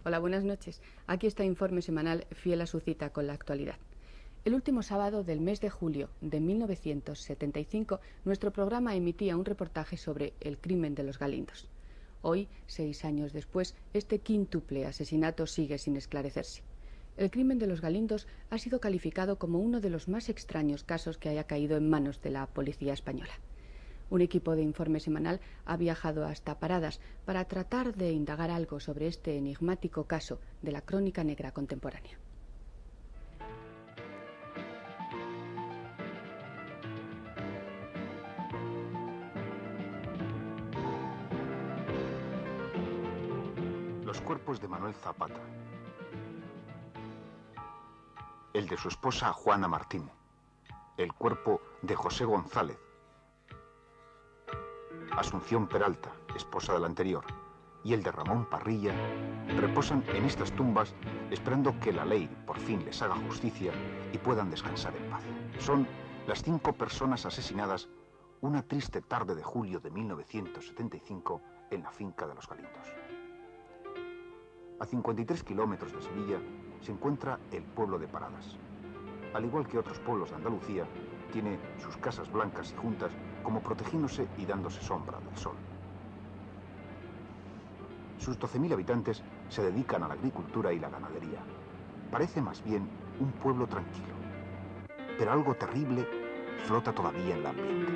Hola, buenas noches. Aquí está Informe Semanal fiel a su cita con la actualidad. El último sábado del mes de julio de 1975, nuestro programa emitía un reportaje sobre el crimen de los Galindos. Hoy, 6 años después, este quíntuple asesinato sigue sin esclarecerse. El crimen de los Galindos ha sido calificado como uno de los más extraños casos que haya caído en manos de la policía española. Un equipo de Informe Semanal ha viajado hasta Paradas para tratar de indagar algo sobre este enigmático caso de la crónica negra contemporánea. Los cuerpos de Manuel Zapata, el de su esposa Juana Martín, el cuerpo de José González, Asunción Peralta, esposa del anterior, y el de Ramón Parrilla, reposan en estas tumbas esperando que la ley por fin les haga justicia y puedan descansar en paz. Son las 5 personas asesinadas una triste tarde de julio de 1975 en la finca de los Galindos. A 53 kilómetros de Sevilla se encuentra el pueblo de Paradas. Al igual que otros pueblos de Andalucía, tiene sus casas blancas y juntas como protegiéndose y dándose sombra del sol. Sus 12.000 habitantes se dedican a la agricultura y la ganadería. Parece más bien un pueblo tranquilo. Pero algo terrible flota todavía en el ambiente.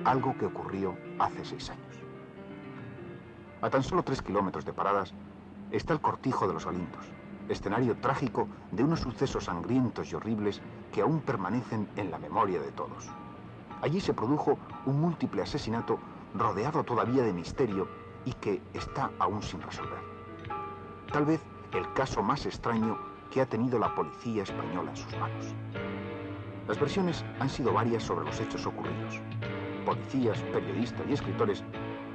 Algo que ocurrió hace 6 años. A tan solo 3 kilómetros de Paradas está el Cortijo de los Galindos, escenario trágico de unos sucesos sangrientos y horribles que aún permanecen en la memoria de todos. Allí se produjo un múltiple asesinato rodeado todavía de misterio y que está aún sin resolver. Tal vez el caso más extraño que ha tenido la policía española en sus manos. Las versiones han sido varias sobre los hechos ocurridos. Policías, periodistas y escritores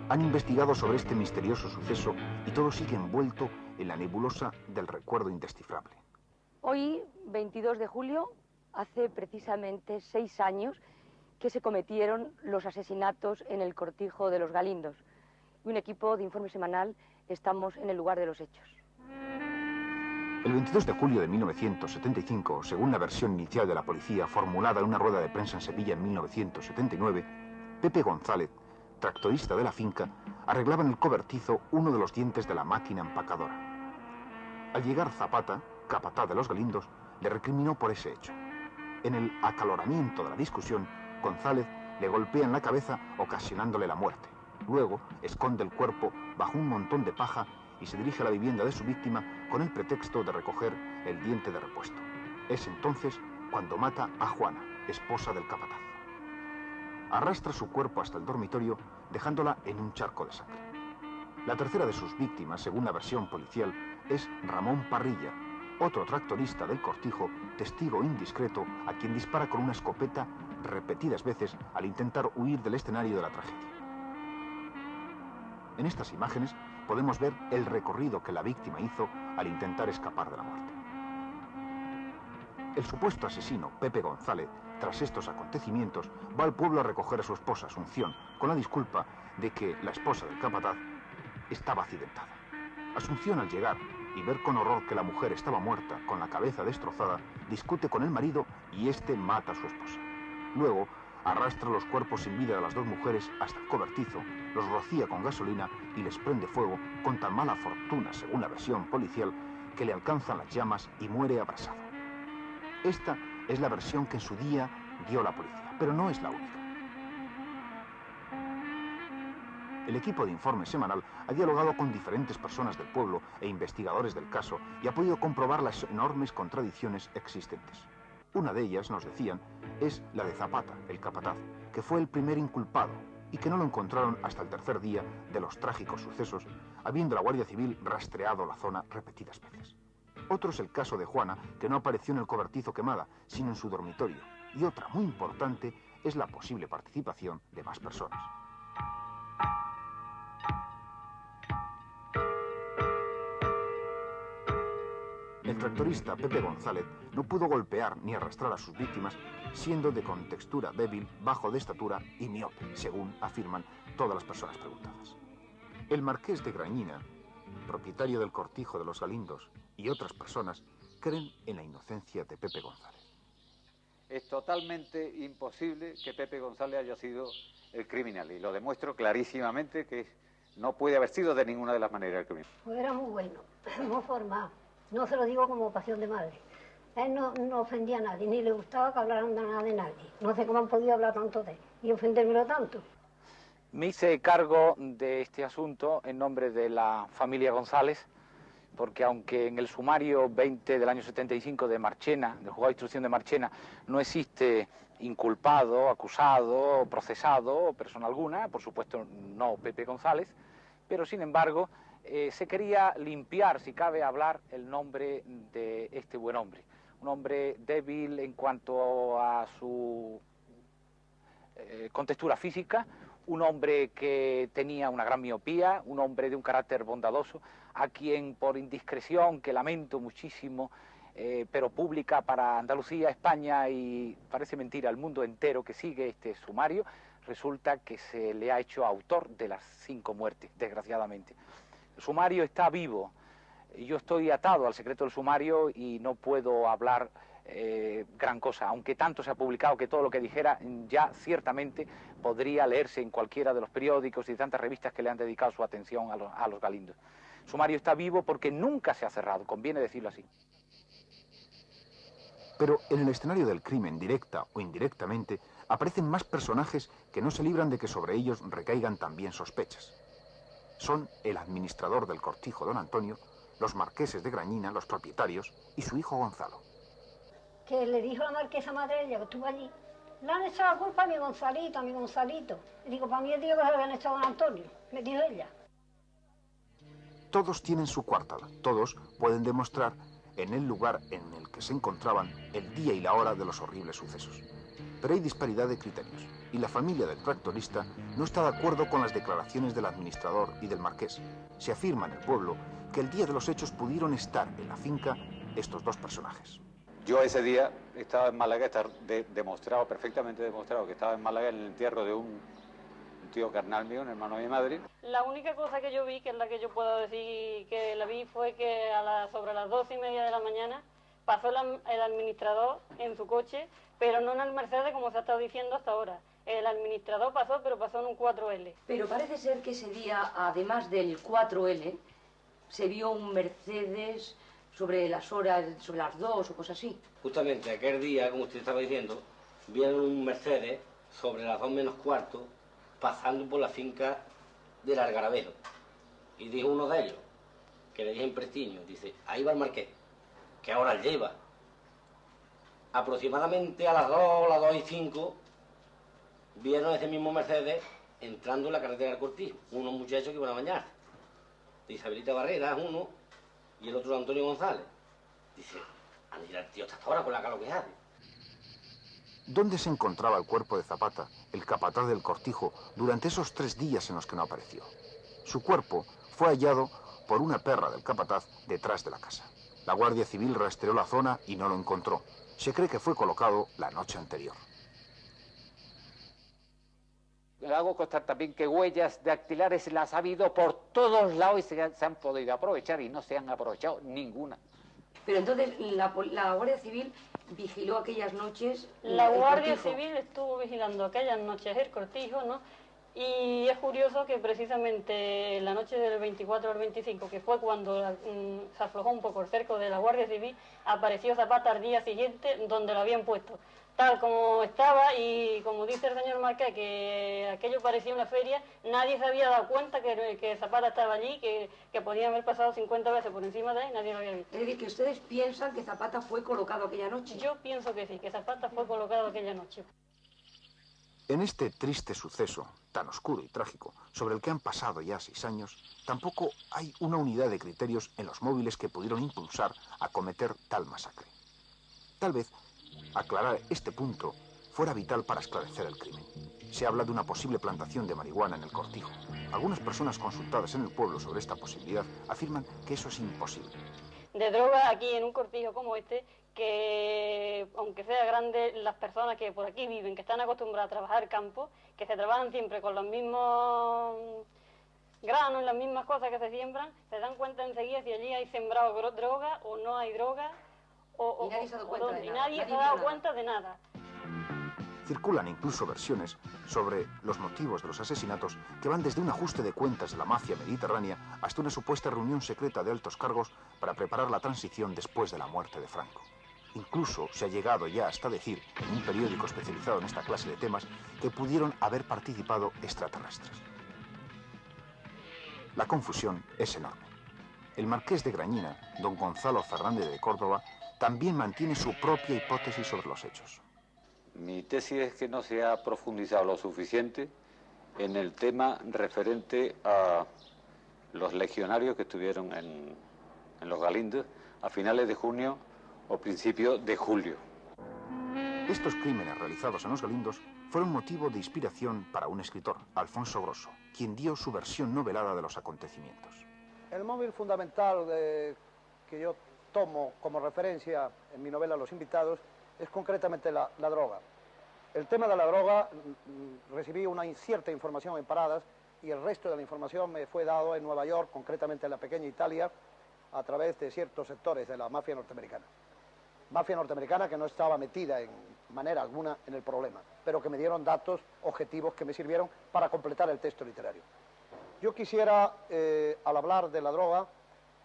han investigado sobre este misterioso suceso y todo sigue envuelto en la nebulosa del recuerdo indescifrable. Hoy, 22 de julio, hace precisamente 6 años que se cometieron los asesinatos en el Cortijo de los Galindos. Y un equipo de Informe Semanal estamos en el lugar de los hechos. El 22 de julio de 1975, según la versión inicial de la policía formulada en una rueda de prensa en Sevilla en 1979, Pepe González, tractorista de la finca, arreglaba en el cobertizo uno de los dientes de la máquina empacadora. Al llegar Zapata, capataz de los Galindos, le recriminó por ese hecho. En el acaloramiento de la discusión, González le golpea en la cabeza ocasionándole la muerte. Luego esconde el cuerpo bajo un montón de paja y se dirige a la vivienda de su víctima con el pretexto de recoger el diente de repuesto. Es entonces cuando mata a Juana, esposa del capataz. Arrastra su cuerpo hasta el dormitorio, dejándola en un charco de sangre. La tercera de sus víctimas, según la versión policial, es Ramón Parrilla, otro tractorista del Cortijo, testigo indiscreto, a quien dispara con una escopeta repetidas veces al intentar huir del escenario de la tragedia. En estas imágenes podemos ver el recorrido que la víctima hizo al intentar escapar de la muerte. El supuesto asesino, Pepe González, tras estos acontecimientos, va al pueblo a recoger a su esposa, Asunción, con la disculpa de que la esposa del capataz estaba accidentada. Asunción, al llegar y ver con horror que la mujer estaba muerta, con la cabeza destrozada, discute con el marido y este mata a su esposa. Luego, arrastra los cuerpos sin vida de las 2 mujeres hasta el cobertizo, los rocía con gasolina y les prende fuego con tan mala fortuna, según la versión policial, que le alcanzan las llamas y muere abrasado. Esta es la versión que en su día dio la policía, pero no es la única. El equipo de Informe Semanal ha dialogado con diferentes personas del pueblo e investigadores del caso y ha podido comprobar las enormes contradicciones existentes. Una de ellas, nos decían, es la de Zapata, el capataz, que fue el primer inculpado y que no lo encontraron hasta el tercer día de los trágicos sucesos, habiendo la Guardia Civil rastreado la zona repetidas veces. Otro es el caso de Juana, que no apareció en el cobertizo quemada, sino en su dormitorio. Y otra, muy importante, es la posible participación de más personas. El tractorista Pepe González no pudo golpear ni arrastrar a sus víctimas, siendo de contextura débil, bajo de estatura y miope, según afirman todas las personas preguntadas. El marqués de Grañina, propietario del cortijo de los Galindos, y otras personas creen en la inocencia de Pepe González. Es totalmente imposible que Pepe González haya sido el criminal, y lo demuestro clarísimamente que no puede haber sido de ninguna de las maneras el criminal. Pues era muy bueno, muy formado. No se lo digo como pasión de madre. Él no ofendía a nadie, ni le gustaba que hablaran de nada de nadie. No sé cómo han podido hablar tanto de él y ofendérmelo tanto. Me hice cargo de este asunto en nombre de la familia González, porque aunque en el sumario 20 del año 75 de Marchena, del juzgado de instrucción de Marchena, no existe inculpado, acusado, procesado, persona alguna, por supuesto no Pepe González, pero sin embargo se quería limpiar, si cabe hablar, el nombre de este buen hombre. Un hombre débil en cuanto a su contextura física, un hombre que tenía una gran miopía, un hombre de un carácter bondadoso, a quien por indiscreción, que lamento muchísimo, pero pública para Andalucía, España y parece mentira al mundo entero que sigue este sumario, resulta que se le ha hecho autor de las 5 muertes, desgraciadamente. El sumario está vivo, yo estoy atado al secreto del sumario y no puedo hablar gran cosa, aunque tanto se ha publicado que todo lo que dijera ya ciertamente podría leerse en cualquiera de los periódicos y tantas revistas que le han dedicado su atención a los Galindos. El sumario está vivo porque nunca se ha cerrado, conviene decirlo así. Pero en el escenario del crimen, directa o indirectamente, aparecen más personajes que no se libran de que sobre ellos recaigan también sospechas. Son el administrador del cortijo, don Antonio, los marqueses de Grañina, los propietarios, y su hijo Gonzalo. Que le dijo la marquesa madre ella que estuvo allí. Le han echado la culpa a mi Gonzalito, a mi Gonzalito. Y digo, para mí es Dios que se lo habían echado a don Antonio, me dijo ella. Todos tienen su coartada, todos pueden demostrar en el lugar en el que se encontraban el día y la hora de los horribles sucesos. Pero hay disparidad de criterios, y la familia del tractorista no está de acuerdo con las declaraciones del administrador y del marqués. Se afirma en el pueblo que el día de los hechos pudieron estar en la finca estos dos personajes. Yo ese día estaba en Málaga, está demostrado, perfectamente demostrado, que estaba en Málaga en el entierro de un tío carnal mío, un hermano de mi madre. La única cosa que yo vi, que es la que yo puedo decir que la vi, fue que sobre las 12:30 de la mañana pasó el administrador en su coche, pero no en el Mercedes como se ha estado diciendo hasta ahora. El administrador pasó, pero pasó en un 4L. Pero parece ser que ese día, además del 4L, se vio un Mercedes sobre las horas, sobre las 2 o cosas así. Justamente aquel día, como usted estaba diciendo, vieron un Mercedes sobre las 2 menos cuarto pasando por la finca del Algarabelo. Y dijo uno de ellos, que le dije en Prestiño, dice, ahí va el marqués, que ahora lleva. Aproximadamente a las 2:05, vieron ese mismo Mercedes entrando en la carretera del Cortijo, unos muchachos que iban a bañar. De Isabelita Barrera es uno, y el otro Antonio González. Dice, anda el tío hasta ahora con la calor que hace. ¿Dónde se encontraba el cuerpo de Zapata, el capataz del cortijo, durante esos 3 días en los que no apareció? Su cuerpo fue hallado por una perra del capataz detrás de la casa. La Guardia Civil rastreó la zona y no lo encontró. Se cree que fue colocado la noche anterior. Hago constar también que huellas dactilares las ha habido por todos lados y se han podido aprovechar y no se han aprovechado ninguna. Pero entonces la Guardia Civil vigiló aquellas noches. La el Guardia cortijo. Civil estuvo vigilando aquellas noches el cortijo, ¿no? Y es curioso que precisamente la noche del 24 al 25, que fue cuando se aflojó un poco el cerco de la Guardia Civil, apareció Zapata al día siguiente donde lo habían puesto, tal como estaba, y como dice el señor Marqués, que aquello parecía una feria, nadie se había dado cuenta que Zapata estaba allí, que podían haber pasado 50 veces por encima de él y nadie lo había visto. Es decir, que ustedes piensan que Zapata fue colocado aquella noche. Yo pienso que sí, que Zapata fue colocado aquella noche. En este triste suceso, tan oscuro y trágico, sobre el que han pasado ya 6 años, tampoco hay una unidad de criterios en los móviles que pudieron impulsar a cometer tal masacre. Tal vez aclarar este punto fuera vital para esclarecer el crimen. Se habla de una posible plantación de marihuana en el cortijo. Algunas personas consultadas en el pueblo sobre esta posibilidad afirman que eso es imposible. De droga aquí en un cortijo como este, que aunque sea grande, las personas que por aquí viven, que están acostumbradas a trabajar campo, que se trabajan siempre con los mismos granos, las mismas cosas que se siembran, se dan cuenta enseguida si allí hay sembrado droga o no hay droga, y nadie se ha dado cuenta de nada. Nadie se ha dado cuenta de nada. Circulan incluso versiones sobre los motivos de los asesinatos que van desde un ajuste de cuentas de la mafia mediterránea hasta una supuesta reunión secreta de altos cargos para preparar la transición después de la muerte de Franco. Incluso se ha llegado ya hasta decir, en un periódico especializado en esta clase de temas, que pudieron haber participado extraterrestres. La confusión es enorme. El marqués de Grañina, don Gonzalo Fernández de Córdoba, también mantiene su propia hipótesis sobre los hechos. Mi tesis es que no se ha profundizado lo suficiente en el tema referente a los legionarios que estuvieron en los Galindos a finales de junio o principios de julio. Estos crímenes realizados en los Galindos fueron motivo de inspiración para un escritor, Alfonso Grosso, quien dio su versión novelada de los acontecimientos. El móvil fundamental que yo tomo como referencia en mi novela Los Invitados es concretamente la droga. El tema de la droga, recibí una cierta información en Paradas y el resto de la información me fue dado en Nueva York, concretamente en la pequeña Italia, a través de ciertos sectores de la mafia norteamericana. Mafia norteamericana que no estaba metida en manera alguna en el problema, pero que me dieron datos objetivos que me sirvieron para completar el texto literario. Yo quisiera, al hablar de la droga,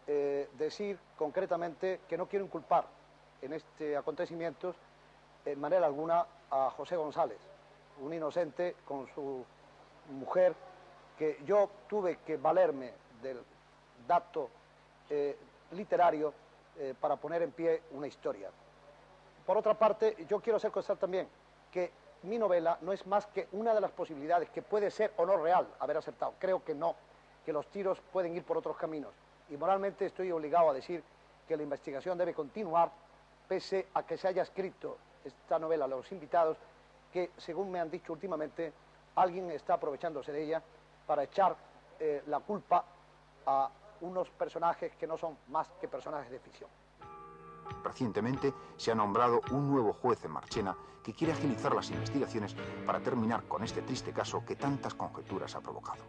decir concretamente que no quiero inculpar en este acontecimiento en manera alguna a José González, un inocente con su mujer, que yo tuve que valerme del dato literario para poner en pie una historia. Por otra parte, yo quiero hacer constar también que mi novela no es más que una de las posibilidades que puede ser o no real haber acertado. Creo que no, que los tiros pueden ir por otros caminos. Y moralmente estoy obligado a decir que la investigación debe continuar, pese a que se haya escrito esta novela Los Invitados, que según me han dicho últimamente, alguien está aprovechándose de ella para echar la culpa a unos personajes que no son más que personajes de ficción. Recientemente se ha nombrado un nuevo juez en Marchena que quiere agilizar las investigaciones para terminar con este triste caso que tantas conjeturas ha provocado.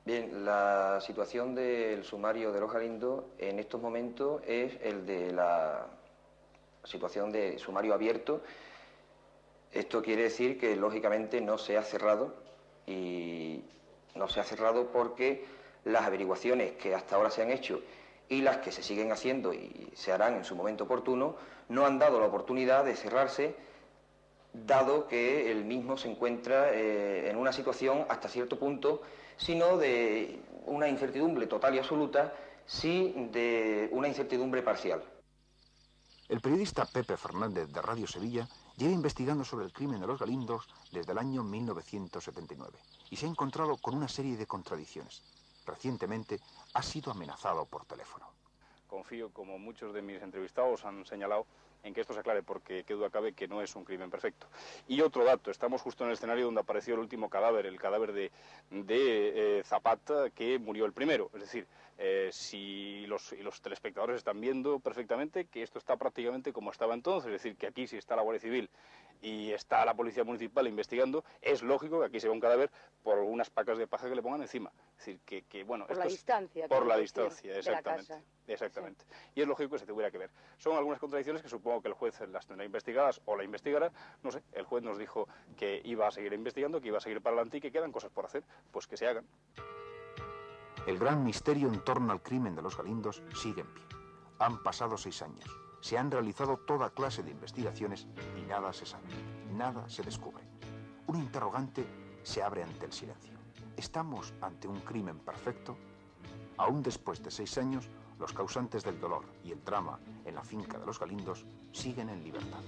Bien, la situación del sumario de los Galindos en estos momentos es el de la situación de sumario abierto. Esto quiere decir que lógicamente no se ha cerrado, y no se ha cerrado porque las averiguaciones que hasta ahora se han hecho y las que se siguen haciendo y se harán en su momento oportuno no han dado la oportunidad de cerrarse, dado que el mismo se encuentra en una situación hasta cierto punto, sino de una incertidumbre total y absoluta, sí de una incertidumbre parcial. El periodista Pepe Fernández de Radio Sevilla lleva investigando sobre el crimen de los Galindos desde el año 1979 y se ha encontrado con una serie de contradicciones. Recientemente ha sido amenazado por teléfono. Confío, como muchos de mis entrevistados han señalado, en que esto se aclare, porque qué duda cabe que no es un crimen perfecto. Y otro dato, estamos justo en el escenario donde apareció el último cadáver, el cadáver de Zapata, que murió el primero. Es decir, si los telespectadores están viendo perfectamente que esto está prácticamente como estaba entonces, es decir, que aquí si está la Guardia Civil y está la Policía Municipal investigando, es lógico que aquí se vea un cadáver por unas pacas de paja que le pongan encima. Es decir, que bueno... Por la distancia. Por la distancia, exactamente. De la casa. Exactamente. Sí. Y es lógico que se tuviera que ver. Son algunas contradicciones que supongo que el juez las tendrá investigadas o la investigará. No sé, el juez nos dijo que iba a seguir investigando, que iba a seguir para adelante y que quedan cosas por hacer. Pues que se hagan. El gran misterio en torno al crimen de los Galindos sigue en pie. Han pasado 6 años. Se han realizado toda clase de investigaciones y nada se sabe. Nada se descubre. Un interrogante se abre ante el silencio. ¿Estamos ante un crimen perfecto? Aún después de 6 años, los causantes del dolor y el drama en la finca de los Galindos siguen en libertad.